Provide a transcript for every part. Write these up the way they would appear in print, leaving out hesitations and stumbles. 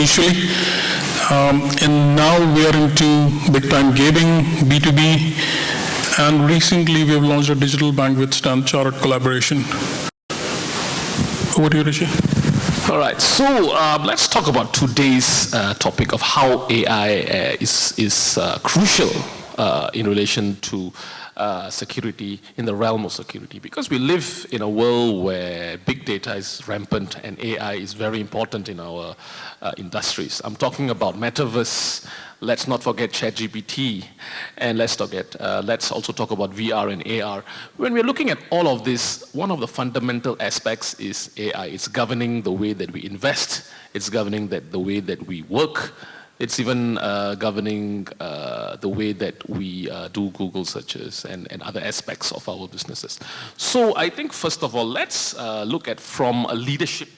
initially. And now we are into big-time gaming, B2B, and recently we have launched a digital bank with Standard Chartered collaboration. Over to you, Rishi. All right, so let's talk about today's topic of how AI is crucial in relation to security, in the realm of security, because we live in a world where big data is rampant and AI is very important in our industries. I'm talking about metaverse. Let's not forget ChatGPT, and let's also talk about VR and AR. When we're looking at all of this, one of the fundamental aspects is AI. It's governing the way that we invest. It's governing the way that we work. It's even governing the way that we do Google searches and other aspects of our businesses. So I think, first of all, let's look at from a leadership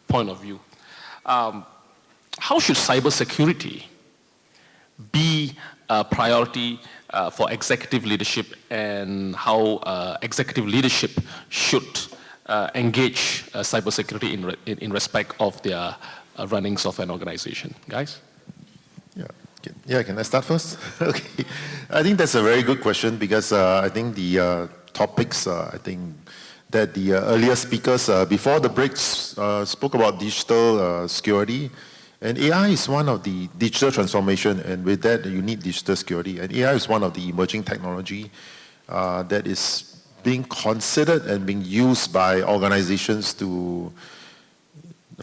point of view. How should cybersecurity be a priority for executive leadership, and how executive leadership should engage cybersecurity in respect of their runnings of an organization? Guys? Yeah, can I start first? Okay. I think that's a very good question, because I think the topics, I think that the earlier speakers before the breaks spoke about digital security, and AI is one of the digital transformation, and with that you need digital security, and AI is one of the emerging technology that is being considered and being used by organizations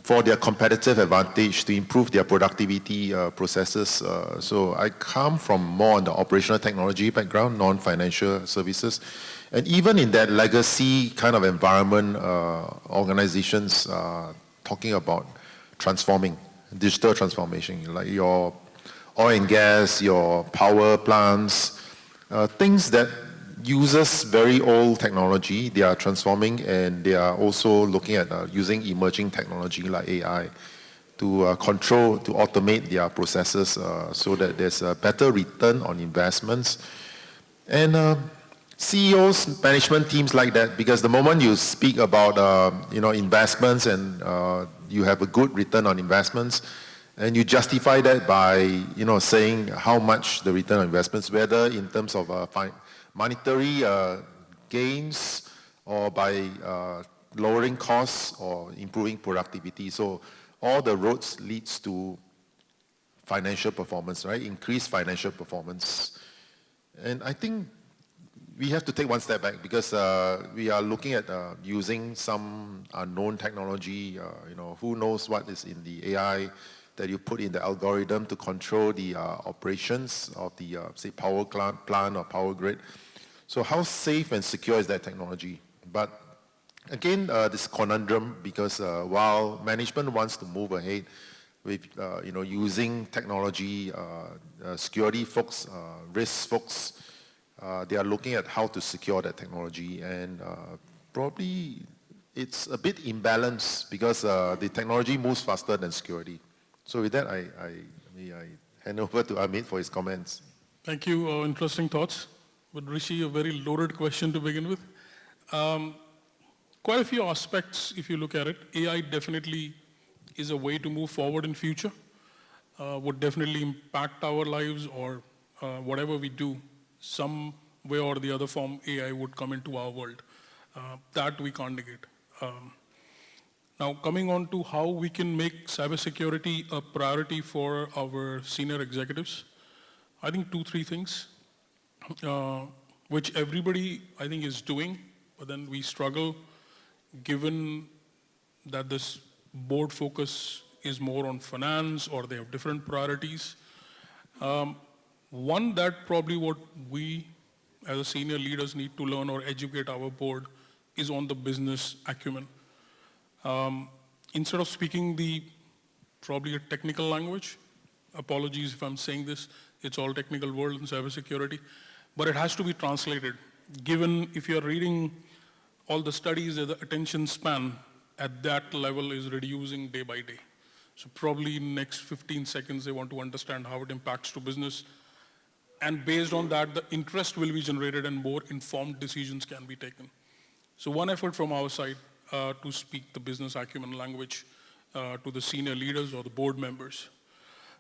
for their competitive advantage, to improve their productivity processes. So I come from more on the operational technology background, non-financial services. And even in that legacy kind of environment, organizations are talking about transforming, digital transformation, like your oil and gas, your power plants, things that uses very old technology, they are transforming, and they are also looking at using emerging technology like AI to control, to automate their processes so that there's a better return on investments. And CEOs, management teams like that, because the moment you speak about investments and you have a good return on investments, and you justify that by saying how much the return on investments, whether in terms of monetary gains or by lowering costs or improving productivity. So all the roads leads to financial performance, right? Increased financial performance. And I think we have to take one step back, because we are looking at using some unknown technology. Who knows what is in the AI that you put in the algorithm to control the operations of the, say, power plant or power grid. So how safe and secure is that technology? But again, this conundrum, because while management wants to move ahead with using technology, security folks, risk folks, they are looking at how to secure that technology, and probably it's a bit imbalanced, because the technology moves faster than security. So with that, I hand over to Amit for his comments. Thank you. Interesting thoughts. But Rishi, a very loaded question to begin with. Quite a few aspects, if you look at it. AI definitely is a way to move forward in future. Would definitely impact our lives, or whatever we do, some way or the other form, AI would come into our world. That we can't negate. Now, coming on to how we can make cybersecurity a priority for our senior executives, I think 2-3 things, which everybody, I think, is doing, but then we struggle, given that this board focus is more on finance, or they have different priorities. One that probably what we as a senior leaders need to learn or educate our board is on the business acumen. Instead of speaking probably a technical language, apologies if I'm saying this, it's all technical world in cybersecurity, but it has to be translated. Given if you're reading all the studies, the attention span at that level is reducing day by day. So probably in the next 15 seconds, they want to understand how it impacts to business. And based on that, the interest will be generated and more informed decisions can be taken. So one effort from our side to speak the business acumen language to the senior leaders or the board members.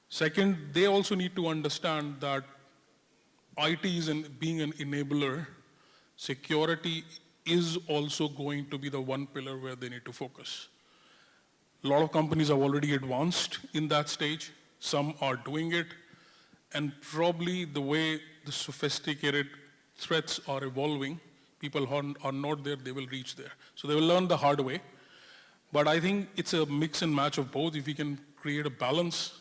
Second, they also need to understand that IT is being an enabler. Security is also going to be the one pillar where they need to focus. A lot of companies have already advanced in that stage. Some are doing it. And probably the way the sophisticated threats are evolving, people who are not there, they will reach there. So they will learn the hard way. But I think it's a mix and match of both. If we can create a balance,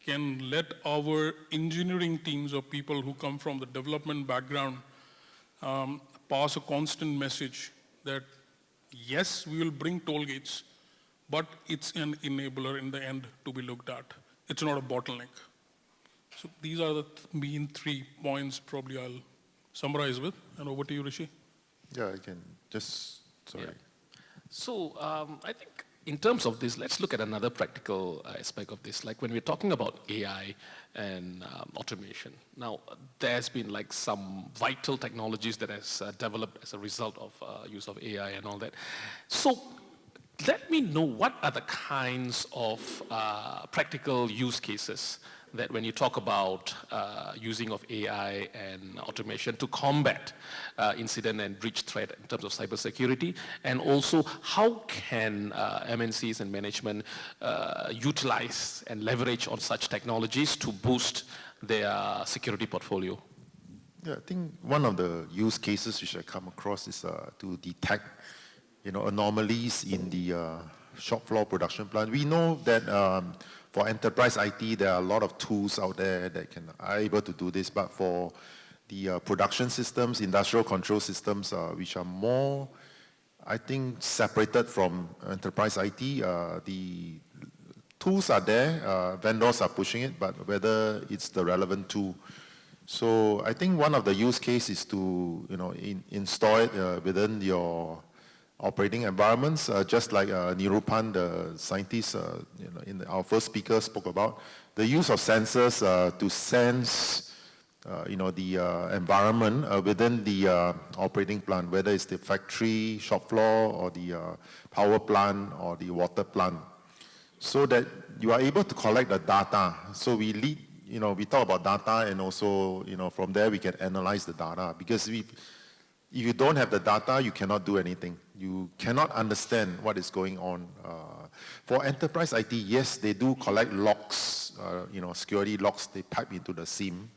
can let our engineering teams or people who come from the development background pass a constant message that, yes, we will bring toll gates, but it's an enabler in the end to be looked at. It's not a bottleneck. So these are the main 3 points probably I'll summarize with. And over to you, Rishi. Yeah, I can just, sorry. Yeah. So I think in terms of this, let's look at another practical aspect of this. Like when we're talking about AI and automation, now there's been like some vital technologies that has developed as a result of use of AI and all that. So let me know what are the kinds of practical use cases that when you talk about using of AI and automation to combat incident and breach threat in terms of cybersecurity, and also how can MNCs and management utilize and leverage on such technologies to boost their security portfolio? Yeah, I think one of the use cases which I come across is to detect, anomalies in the shop floor production plant. We know that for enterprise IT, there are a lot of tools out there that are able to do this, but for the production systems, industrial control systems, which are more, I think, separated from enterprise IT, the tools are there, vendors are pushing it, but whether it's the relevant tool. So I think one of the use cases is to, install it within your operating environments, just like Nirupan, the scientist, our first speaker spoke about, the use of sensors to sense, the environment within the operating plant, whether it's the factory, shop floor, or the power plant, or the water plant, so that you are able to collect the data. So we talk about data, and also, from there we can analyze the data, because if you don't have the data, you cannot do anything. You cannot understand what is going on. For enterprise IT, yes, they do collect logs, security logs, they pipe into the SIM.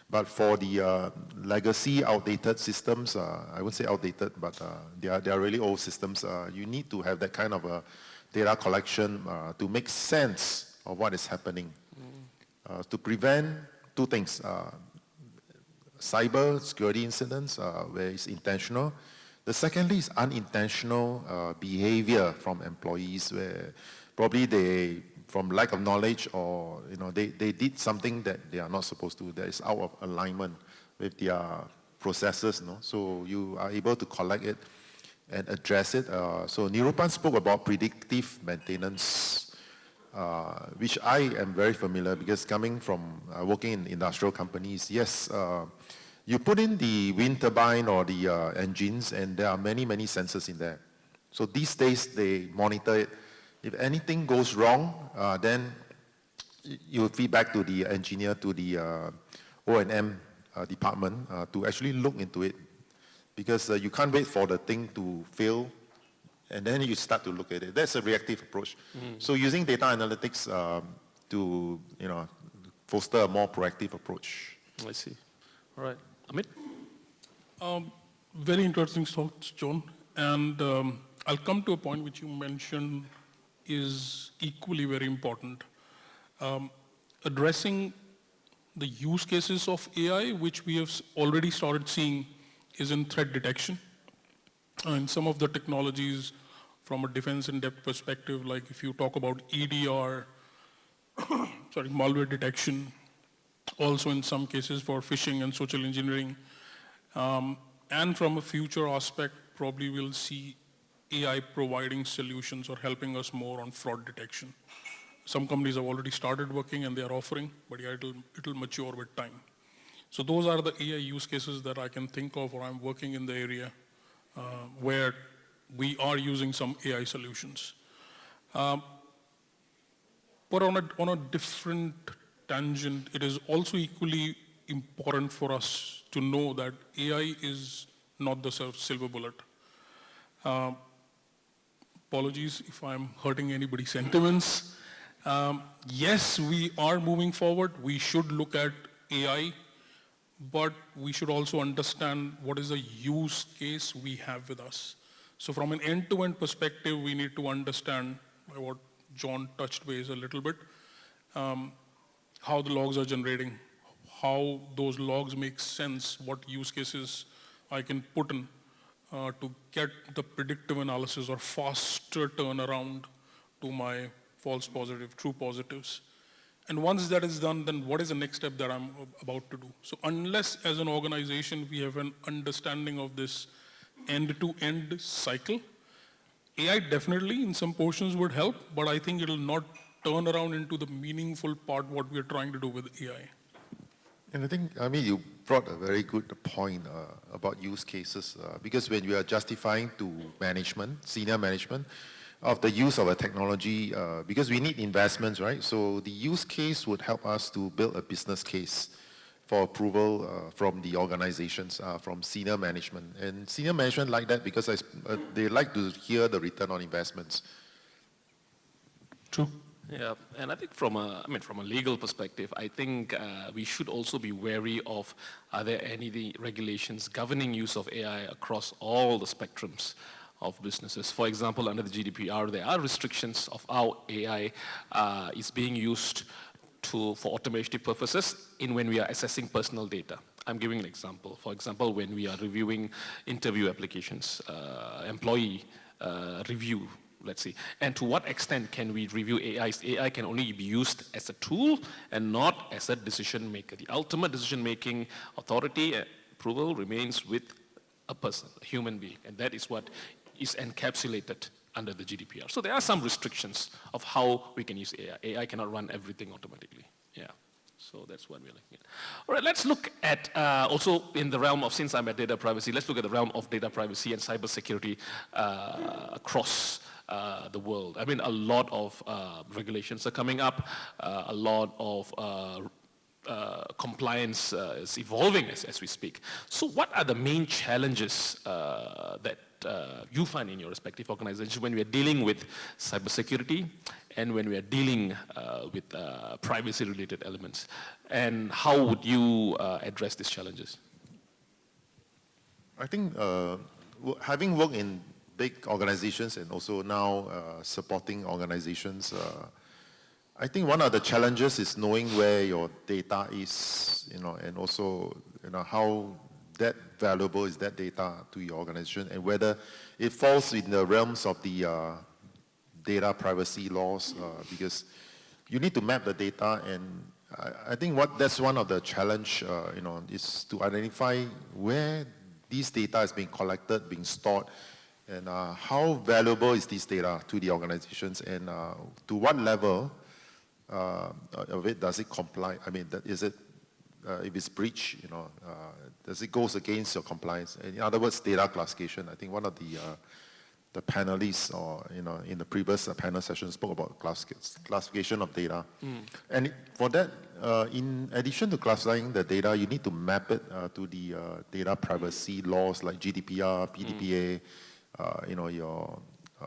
But for the legacy outdated systems, I wouldn't say outdated, but they are really old systems, you need to have that kind of data collection to make sense of what is happening. To prevent 2 things. Cyber security incidents where it's intentional. The secondly is unintentional behavior from employees where probably they, from lack of knowledge, or they did something that they are not supposed to, that is out of alignment with their processes. So you are able to collect it and address it. So Nirupan spoke about predictive maintenance, which I am very familiar, because coming from working in industrial companies, yes, you put in the wind turbine or the engines, and there are many, many sensors in there. So these days, they monitor it. If anything goes wrong, then you feed back to the engineer, to the O&M department to actually look into it. Because you can't wait for the thing to fail, and then you start to look at it. That's a reactive approach. So using data analytics to foster a more proactive approach. I see. All right. Amit? Very interesting thoughts, John. And I'll come to a point which you mentioned is equally very important. Addressing the use cases of AI, which we have already started seeing, is in threat detection. And some of the technologies from a defense in-depth perspective, like if you talk about EDR, malware detection, also in some cases for phishing and social engineering. And from a future aspect, probably we'll see AI providing solutions or helping us more on fraud detection. Some companies have already started working and they are offering, but yeah, it'll mature with time. So those are the AI use cases that I can think of, or I'm working in the area where we are using some AI solutions. But on a different tangent, it is also equally important for us to know that AI is not the silver bullet. Apologies if I'm hurting anybody's sentiments. Yes, we are moving forward. We should look at AI, but we should also understand what is the use case we have with us. So from an end-to-end perspective, we need to understand what John touched base a little bit, how the logs are generating, how those logs make sense, what use cases I can put in to get the predictive analysis or faster turnaround to my false positive, true positives. And once that is done, then what is the next step that I'm about to do? So unless as an organization we have an understanding of this end-to-end cycle, AI definitely in some portions would help, but I think it'll not turn around into the meaningful part what we're trying to do with AI. And I think, I mean, you brought a very good point about use cases, because when you are justifying to management, senior management, of the use of a technology, because we need investments, right? So the use case would help us to build a business case for approval from the organizations, from senior management. And senior management like that because they like to hear the return on investments. True. Yeah, and I think from a legal perspective, I think we should also be wary of, are there any regulations governing use of AI across all the spectrums of businesses? For example, under the GDPR, there are restrictions of how AI is being used for automatic purposes when we are assessing personal data. I'm giving an example. For example, when we are reviewing interview applications, employee review, let's see. And to what extent can we review AI? AI can only be used as a tool and not as a decision maker. The ultimate decision-making authority, approval remains with a person, a human being. And that is what is encapsulated under the GDPR. So there are some restrictions of how we can use AI. AI cannot run everything automatically. Yeah. So that's what we're looking at. All right, let's look at also in the realm of, since I'm at data privacy, let's look at the realm of data privacy and cybersecurity across the world. I mean, a lot of regulations are coming up, a lot of compliance is evolving as we speak. So what are the main challenges that you find in your respective organizations when we are dealing with cybersecurity and when we are dealing with privacy-related elements? And how would you address these challenges? I think having worked in big organizations and also now supporting organizations, I think one of the challenges is knowing where your data is, and also, how that valuable is that data to your organization and whether it falls in the realms of the data privacy laws, because you need to map the data, and I think that's one of the challenge, is to identify where these data is being collected, being stored, and how valuable is this data to the organizations, and to what level of it does it comply? I mean, is it if it's breach, does it goes against your compliance? And in other words, data classification. I think one of the panelists, or in the previous panel session, spoke about classification of data. And for that, in addition to classifying the data, you need to map it to the data privacy laws like GDPR, PDPA, your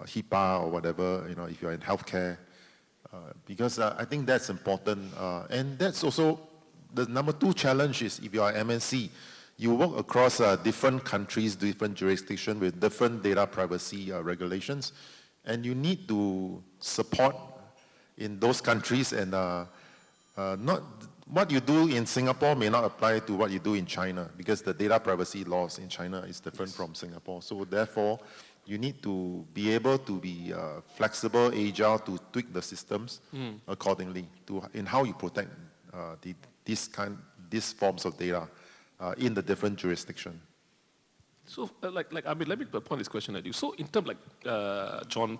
HIPAA or whatever. If you're in healthcare, because I think that's important, and that's also the number two challenge is if you are MNC, you work across different countries, different jurisdictions with different data privacy regulations, and you need to support in those countries, and not what you do in Singapore may not apply to what you do in China, because the data privacy laws in China is different from Singapore. So therefore, you need to be able to be flexible, agile, to tweak the systems accordingly in how you protect these forms of data in the different jurisdiction. So, I mean, let me point this question at you. So, in terms, John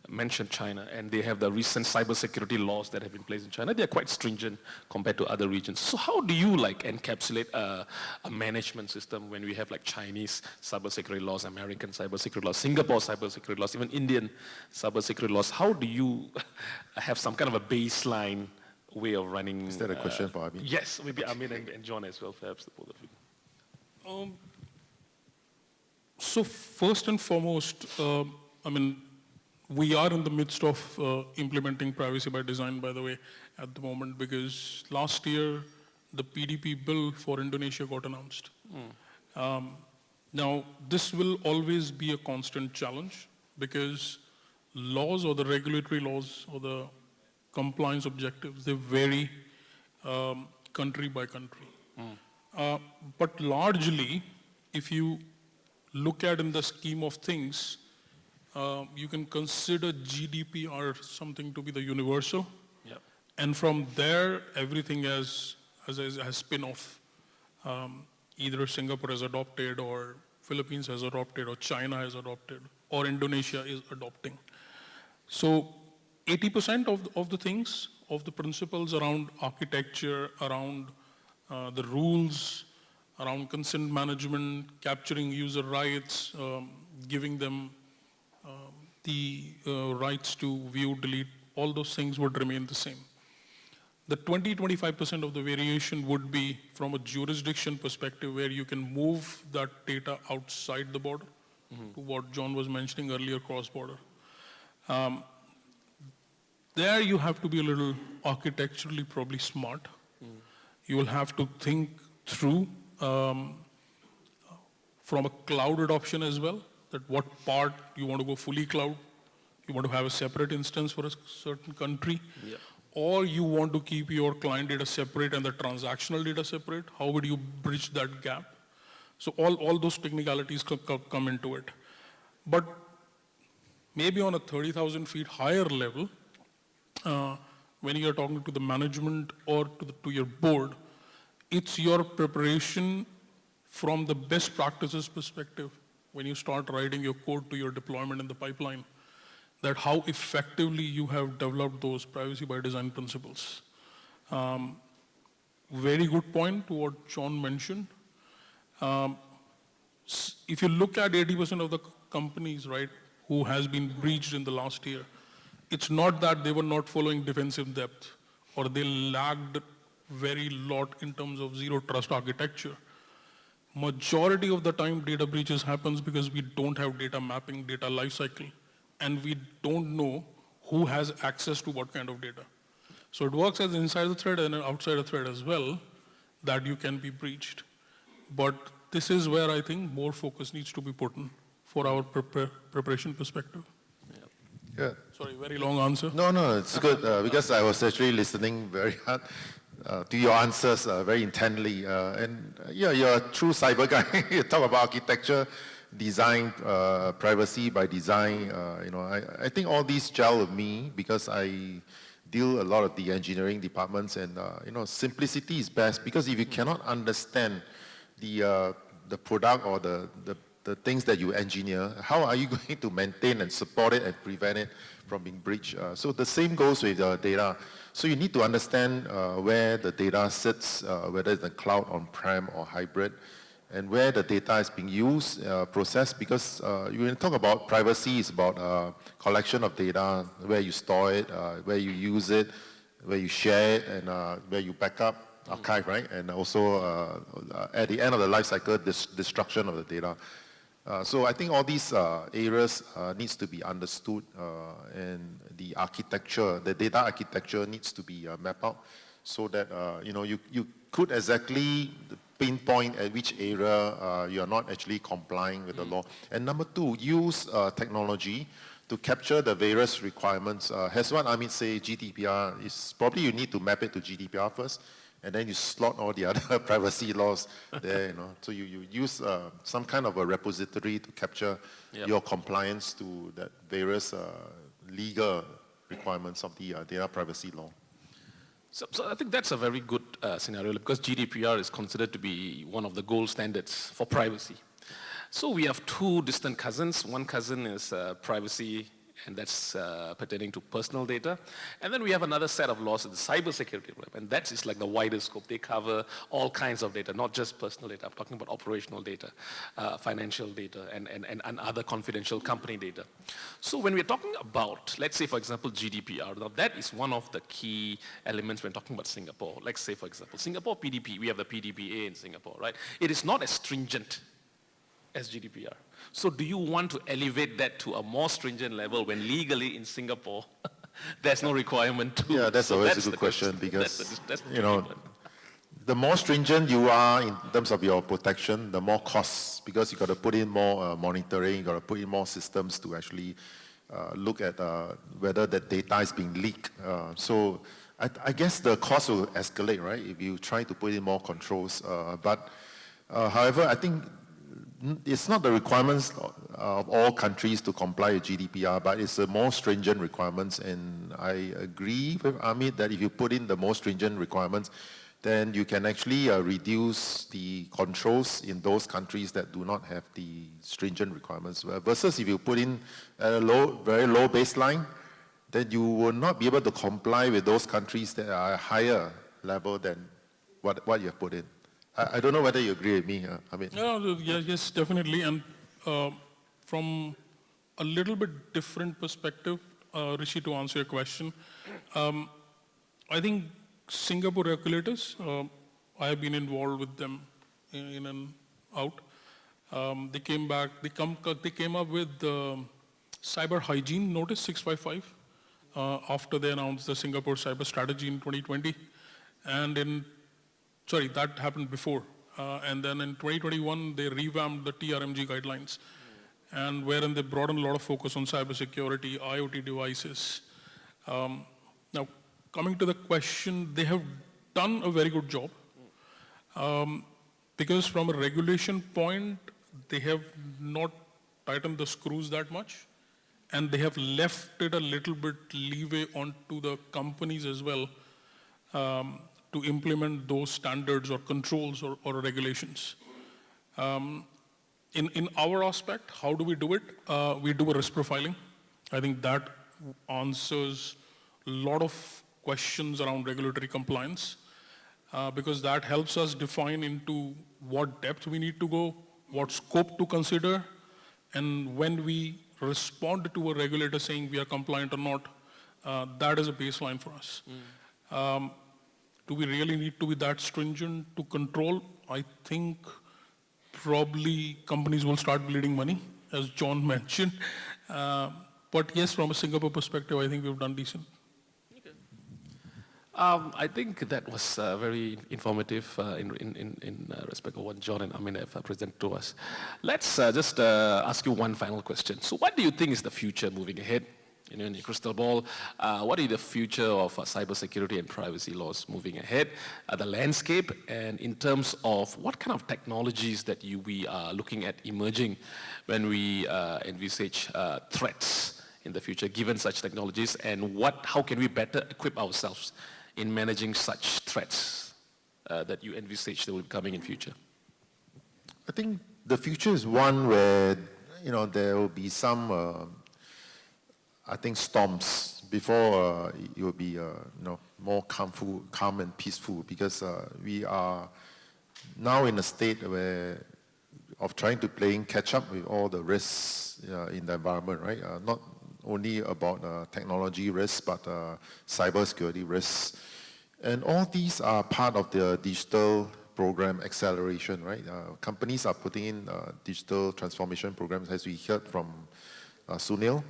mentioned China, and they have the recent cybersecurity laws that have been placed in China. They are quite stringent compared to other regions. So how do you encapsulate a management system when we have Chinese cybersecurity laws, American cybersecurity laws, Singapore cybersecurity laws, even Indian cybersecurity laws? How do you have some kind of a baseline way of running? Is that a question for Amit? Yes, maybe Amit and John as well, perhaps the both of you. So first and foremost, we are in the midst of implementing privacy by design, by the way, at the moment, because last year the PDP bill for Indonesia got announced. Now, this will always be a constant challenge because laws or the regulatory laws or the compliance objectives, they vary country by country. But largely, if you look at in the scheme of things, you can consider GDPR something to be the universal. Yep. And from there, everything has spin-off. Either Singapore has adopted, or Philippines has adopted, or China has adopted, or Indonesia is adopting. So 80% of the things, of the principles around architecture, around the rules, around consent management, capturing user rights, giving them the rights to view, delete, all those things would remain the same. The 20-25% of the variation would be from a jurisdiction perspective where you can move that data outside the border, to what John was mentioning earlier, cross-border. There you have to be a little architecturally probably smart. You will have to think through from a cloud adoption as well, that what part you want to go fully cloud, you want to have a separate instance for a certain country, or you want to keep your client data separate and the transactional data separate. How would you bridge that gap? So all those technicalities come into it. But maybe on a 30,000 feet higher level, when you're talking to the management or to your board, it's your preparation from the best practices perspective when you start writing your code to your deployment in the pipeline, that how effectively you have developed those privacy by design principles. Very good point to what John mentioned. If you look at 80% of the companies, right, who has been breached in the last year, it's not that they were not following defensive depth or they lagged very lot in terms of zero trust architecture. Majority of the time data breaches happens because we don't have data mapping, data lifecycle, and we don't know who has access to what kind of data. So it works as inside the thread and outside the thread as well, that you can be breached. But this is where I think more focus needs to be put in for our preparation perspective. Yeah. Sorry, very long answer. No, it's good because I was actually listening very hard to your answers very intently. Yeah, you're a true cyber guy. You talk about architecture, design, privacy by design. I think all these gel with me because I deal a lot of the engineering departments, and simplicity is best, because if you cannot understand the product or the things that you engineer, how are you going to maintain and support it and prevent it from being breached? So the same goes with data. So you need to understand where the data sits, whether it's in the cloud, on-prem, or hybrid, and where the data is being used, processed, because you talk about privacy, it's about collection of data, where you store it, where you use it, where you share it, and where you back up, archive, right? And also at the end of the life cycle, destruction of the data. So I think all these areas needs to be understood, and the architecture, the data architecture needs to be mapped out, so that you could exactly pinpoint at which area you are not actually complying with the law. And number two, use technology to capture the various requirements. As what Amit say, GDPR is probably you need to map it to GDPR first, and then you slot all the other privacy laws there, So you use some kind of a repository to capture your compliance to that various legal requirements of the data privacy law. So I think that's a very good scenario, because GDPR is considered to be one of the gold standards for privacy. So we have two distant cousins. One cousin is privacy and that's pertaining to personal data. And then we have another set of laws in the cybersecurity realm, and that is like the wider scope. They cover all kinds of data, not just personal data. I'm talking about operational data, financial data, and other confidential company data. So when we're talking about, let's say, for example, GDPR, now that is one of the key elements when talking about Singapore. Let's say, for example, Singapore PDP, we have the PDPA in Singapore, right? It is not as stringent as GDPR. So do you want to elevate that to a more stringent level when legally in Singapore, there's no requirement to? Yeah, that's so always that's a good question because, that's the you know, tricky one. the more stringent you are in terms of your protection, the more costs, because you got to put in more monitoring, you got to put in more systems to actually look at whether that data is being leaked. So I guess the cost will escalate, right, if you try to put in more controls. However, I think it's not the requirements of all countries to comply with GDPR, but it's the more stringent requirements. And I agree with Amit that if you put in the more stringent requirements, then you can actually reduce the controls in those countries that do not have the stringent requirements. Versus if you put in a very low baseline, then you will not be able to comply with those countries that are a higher level than what you have put in. I don't know whether you agree with me, Amit. Yes, definitely. And from a little bit different perspective, Rishi, to answer your question, I think Singapore regulators, I have been involved with them in and out. They came up with the cyber hygiene notice 655 after they announced the Singapore cyber strategy in 2020. And that happened before. And then in 2021, they revamped the TRMG guidelines, and wherein they brought in a lot of focus on cybersecurity, IoT devices. Now, coming to the question, they have done a very good job. Because from a regulation point, they have not tightened the screws that much, and they have left it a little bit leeway onto the companies as well to implement those standards or controls or regulations. In our aspect, how do we do it? We do a risk profiling. I think that answers a lot of questions around regulatory compliance because that helps us define into what depth we need to go, what scope to consider, and when we respond to a regulator saying we are compliant or not, that is a baseline for us. Do we really need to be that stringent to control? I think probably companies will start bleeding money, as John mentioned. But yes, from a Singapore perspective, I think we've done decent. I think that was very informative in respect of what John and Amit have presented to us. Let's just ask you one final question. So what do you think is the future moving ahead? In your crystal ball, what is the future of cybersecurity and privacy laws moving ahead, the landscape, and in terms of what kind of technologies that we are looking at emerging when we envisage threats in the future, given such technologies, and how can we better equip ourselves in managing such threats that you envisage that will be coming in future? I think the future is one where, there will be some storms before it will be, more calm and peaceful, because we are now in a state of trying to playing catch up with all the risks in the environment, right? Not only about technology risks, but cybersecurity risks. And all these are part of the digital program acceleration, right? Companies are putting in digital transformation programs, as we heard from Sunil.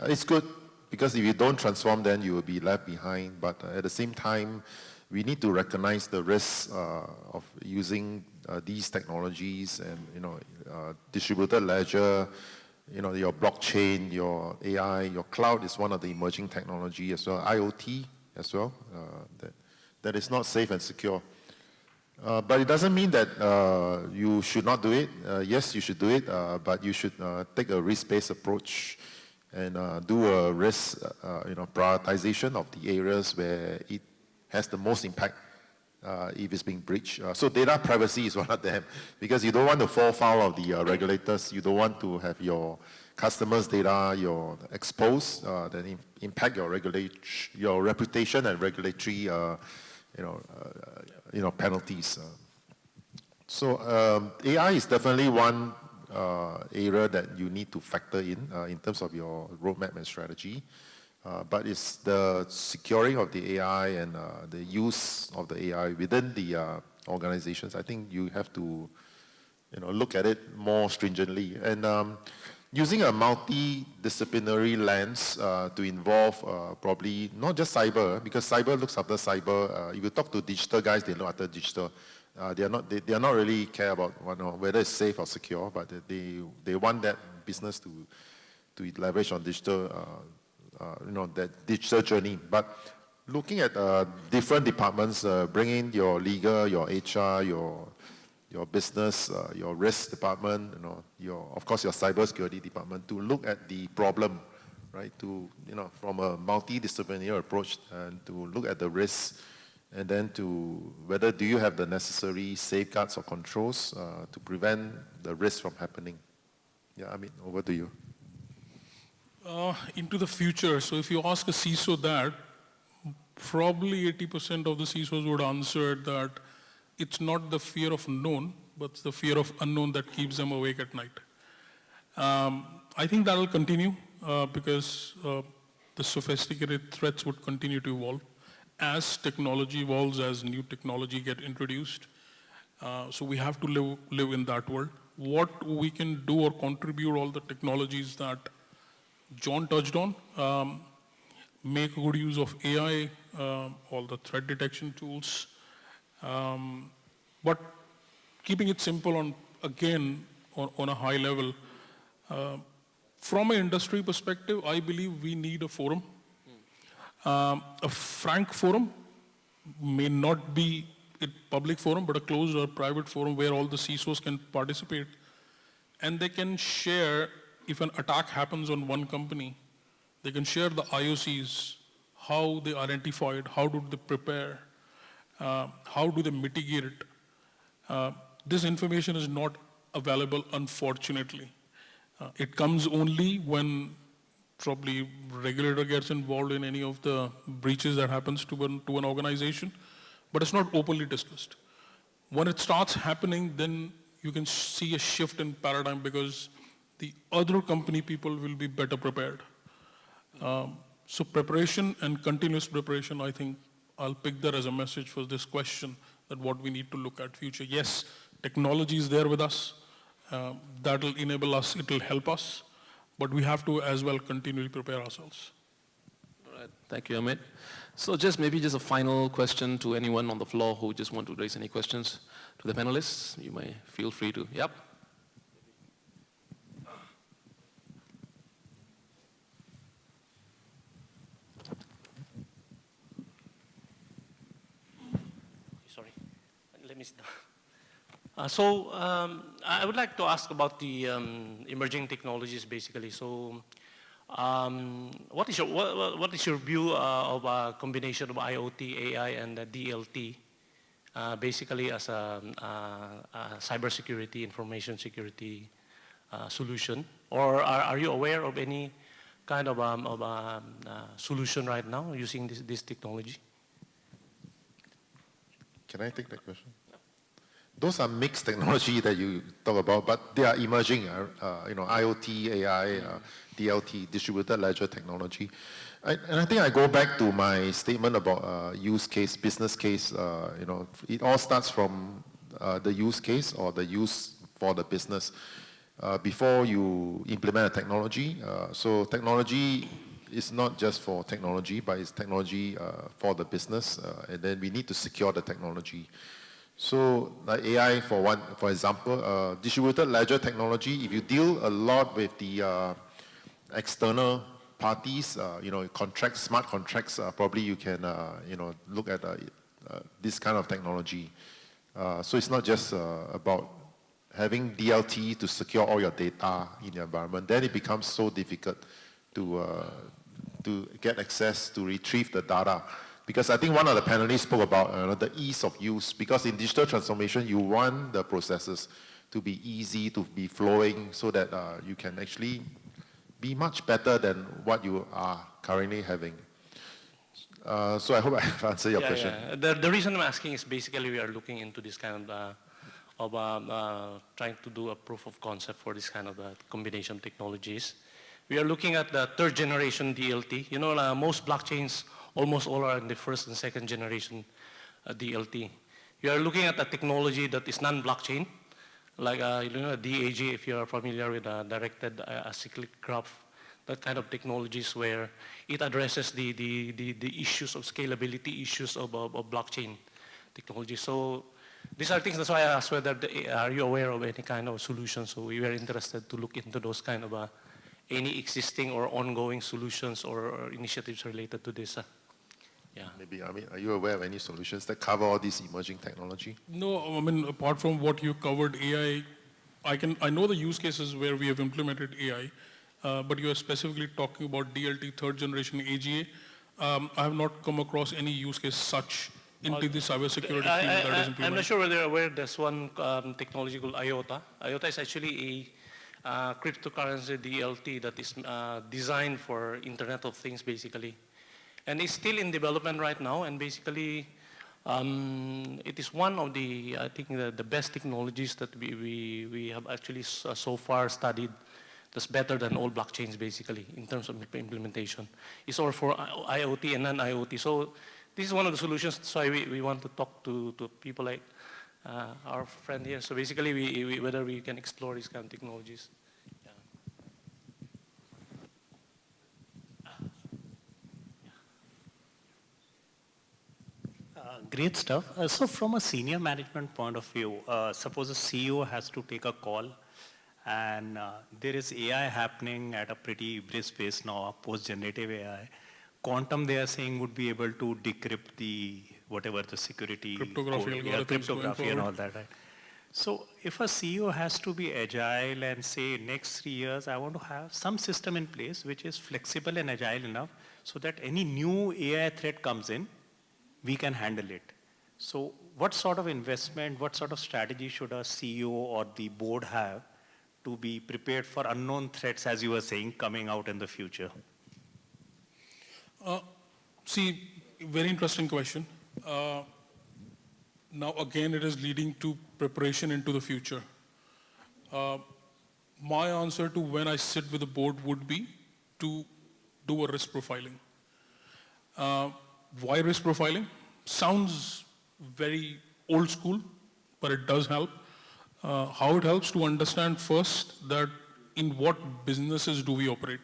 It's good because if you don't transform, then you will be left behind. But at the same time, we need to recognize the risks of using these technologies and distributed ledger, your blockchain, your AI, your cloud is one of the emerging technology as well, IoT as well, that is not safe and secure. But it doesn't mean that you should not do it. Yes, you should do it, but you should take a risk-based approach and do a risk prioritization of the areas where it has the most impact if it's being breached. So data privacy is one of them, because you don't want to fall foul of the regulators. You don't want to have your customers' data exposed, then impact your reputation and regulatory penalties. So AI is definitely one area that you need to factor in terms of your roadmap and strategy. But it's the securing of the AI and the use of the AI within the organizations. I think you have to look at it more stringently. And using a multidisciplinary lens to involve probably not just cyber, because cyber looks after cyber. If you talk to digital guys, they look after digital. They are not really care about whether it's safe or secure, but they want that business to leverage on digital, that digital journey. But looking at different departments, bringing your legal, your HR, your business, your risk department, of course your cybersecurity department, to look at the problem, right? From a multidisciplinary approach, and to look at the risks, and then to whether do you have the necessary safeguards or controls to prevent the risk from happening. Yeah, Amit, over to you. Into the future, so if you ask a CISO that, probably 80% of the CISOs would answer that it's not the fear of known, but it's the fear of unknown that keeps them awake at night. I think that will continue because the sophisticated threats would continue to evolve as technology evolves, as new technology get introduced. So we have to live in that world. What we can do or contribute, all the technologies that John touched on, make good use of AI, all the threat detection tools, but keeping it simple on a high level. From an industry perspective, I believe we need a forum. A frank forum may not be a public forum, but a closed or private forum where all the CISOs can participate, and they can share. If an attack happens on one company, they can share the IOCs, how they identify it, how do they prepare, how do they mitigate it. This information is not available, unfortunately. It comes only when probably regulator gets involved in any of the breaches that happens to an organization, but it's not openly discussed. When it starts happening, then you can see a shift in paradigm because the other company people will be better prepared. So preparation and continuous preparation, I think I'll pick that as a message for this question, that what we need to look at future. Yes, technology is there with us. That will enable us, it will help us, but we have to as well continually prepare ourselves. All right, thank you, Amit. So maybe just a final question to anyone on the floor who just want to raise any questions to the panelists. You may feel free to. Yep. I would like to ask about the emerging technologies, basically. So, what is your view of a combination of IoT, AI, and DLT, basically as a cybersecurity, information security solution? Or are you aware of any kind of solution right now using this technology? Can I take that question? Those are mixed technology that you talk about, but they are emerging. IoT, AI, DLT, distributed ledger technology. And I think I go back to my statement about use case, business case. It all starts from the use case or the use for the business before you implement a technology. So technology is not just for technology, but it's technology for the business, and then we need to secure the technology. So like AI, for example, distributed ledger technology, if you deal a lot with the external parties, contracts, smart contracts, probably you can, look at this kind of technology. So it's not just about having DLT to secure all your data in your environment. Then it becomes so difficult to get access to retrieve the data. Because I think one of the panelists spoke about the ease of use, because in digital transformation, you want the processes to be easy, to be flowing, so that you can actually be much better than what you are currently having. So I hope I've answered your question. Yeah. The reason I'm asking is basically we are looking into this kind of trying to do a proof of concept for this kind of combination technologies. We are looking at the third generation DLT. You know, most blockchains, almost all are in the first and second generation DLT. We are looking at a technology that is non-blockchain, like DAG, if you are familiar with directed acyclic graph, that kind of technologies where it addresses the issues of scalability, issues of blockchain technology. So these are things, that's why I asked whether, are you aware of any kind of solution? So we were interested to look into those kind of any existing or ongoing solutions or initiatives related to this. Yeah. Maybe, Amit, are you aware of any solutions that cover all these emerging technology? No, I mean, apart from what you covered, AI, I know the use cases where we have implemented AI, but you are specifically talking about DLT, third generation AGA. I have not come across any use case such into the cybersecurity field that is implemented. I'm not sure whether you're aware there's one technology called IOTA. IOTA is actually a cryptocurrency DLT that is designed for Internet of Things, basically. And it's still in development right now, and basically it is one of the, I think, the best technologies that we have actually so far studied that's better than all blockchains, basically, in terms of implementation. It's all for IoT and non-IoT. So this is one of the solutions. That's why we want to talk to people like our friend here. So basically, whether we can explore these kind of technologies. Great stuff. So from a senior management point of view, suppose a CEO has to take a call and there is AI happening at a pretty brisk pace now, post-generative AI. Quantum, they are saying, would be able to decrypt the, whatever the security cryptography and all that, right? So if a CEO has to be agile and say next 3 years, I want to have some system in place which is flexible and agile enough so that any new AI threat comes in, we can handle it. So what sort of investment, what sort of strategy should a CEO or the board have to be prepared for unknown threats, as you were saying, coming out in the future? See, very interesting question. Now again, it is leading to preparation into the future. My answer to when I sit with the board would be to do a risk profiling. Why risk profiling? Sounds very old school, but it does help. How it helps to understand first that in what businesses do we operate?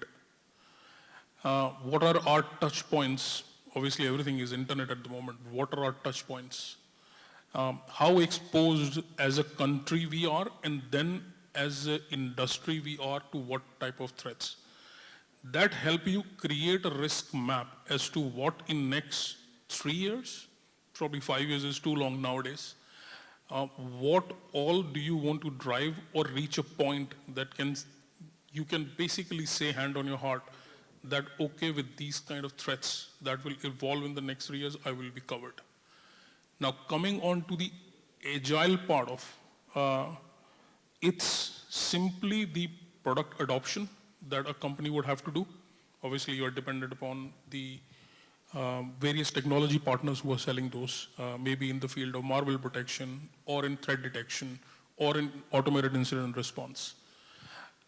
What are our touch points? Obviously, everything is internet at the moment. What are our touch points? How exposed as a country we are, and then as an industry we are to what type of threats? That help you create a risk map as to what in next 3 years, probably 5 years is too long nowadays, what all do you want to drive or reach a point that you can basically say hand on your heart that okay, with these kind of threats that will evolve in the next 3 years, I will be covered. Now coming on to the agile part of, it's simply the product adoption that a company would have to do. Obviously, you are dependent upon the various technology partners who are selling those, maybe in the field of malware protection or in threat detection or in automated incident response.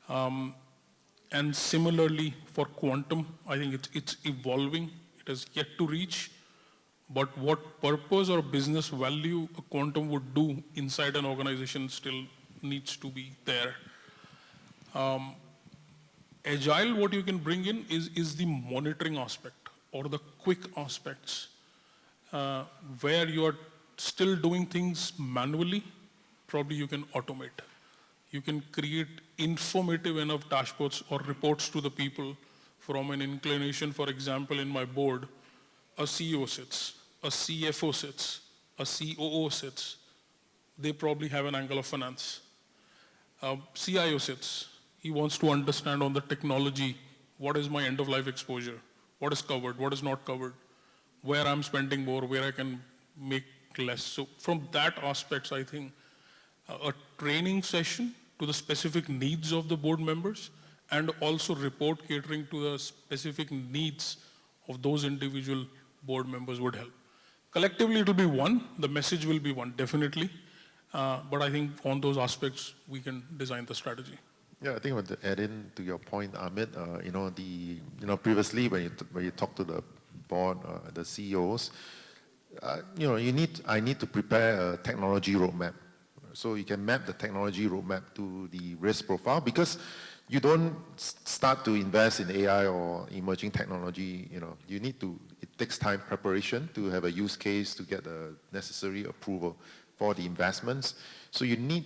And similarly for quantum, I think it's evolving. It has yet to reach, but what purpose or business value a quantum would do inside an organization still needs to be there. Agile, what you can bring in is the monitoring aspect or the quick aspects where you are still doing things manually, probably you can automate. You can create informative enough dashboards or reports to the people from an inclination. For example, in my board, a CEO sits, a CFO sits, a COO sits. They probably have an angle of finance. CIO sits. He wants to understand on the technology, what is my end-of-life exposure? What is covered? What is not covered? where I'm spending more, where I can make less. So from that aspects, I think a training session to the specific needs of the board members and also report catering to the specific needs of those individual board members would help. Collectively, it will be one, the message will be one, definitely. But I think on those aspects, we can design the strategy. Yeah, I think I want to add in to your point, Amit. Previously when you talk to the board, the CEOs, I need to prepare a technology roadmap. So you can map the technology roadmap to the risk profile, because you don't start to invest in AI or emerging technology. It takes time, preparation to have a use case, to get the necessary approval for the investments. So you need,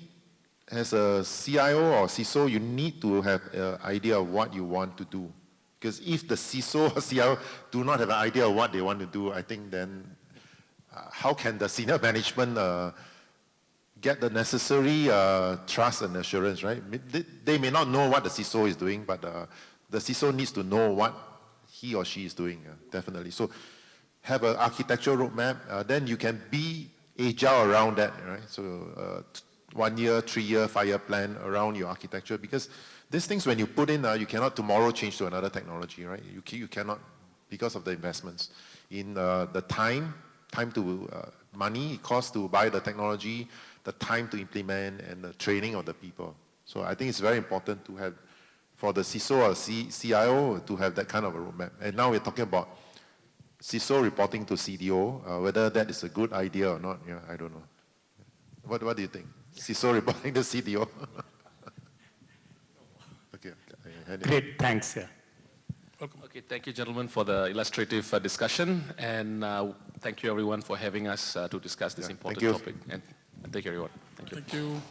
as a CIO or CISO, you need to have an idea of what you want to do. Because if the CISO or CIO do not have an idea of what they want to do, I think then how can the senior management get the necessary trust and assurance, right? They may not know what the CISO is doing, but the CISO needs to know what he or she is doing, definitely. So have an architectural roadmap, then you can be agile around that, right? So 1 year, 3 year, 5 year plan around your architecture, because these things when you put in, you cannot tomorrow change to another technology, right? You cannot, because of the investments in the time to money it costs to buy the technology, the time to implement, and the training of the people. So I think it's very important to have, for the CISO or CIO, to have that kind of a roadmap. And now we're talking about CISO reporting to CDO, whether that is a good idea or not, I don't know. What do you think? CISO reporting to CDO? Okay. Great, thanks. Yeah. Welcome. Okay, thank you, gentlemen, for the illustrative discussion, and thank you, everyone, for having us to discuss this important thank you. topic. And thank you, everyone. Thank you. Thank you.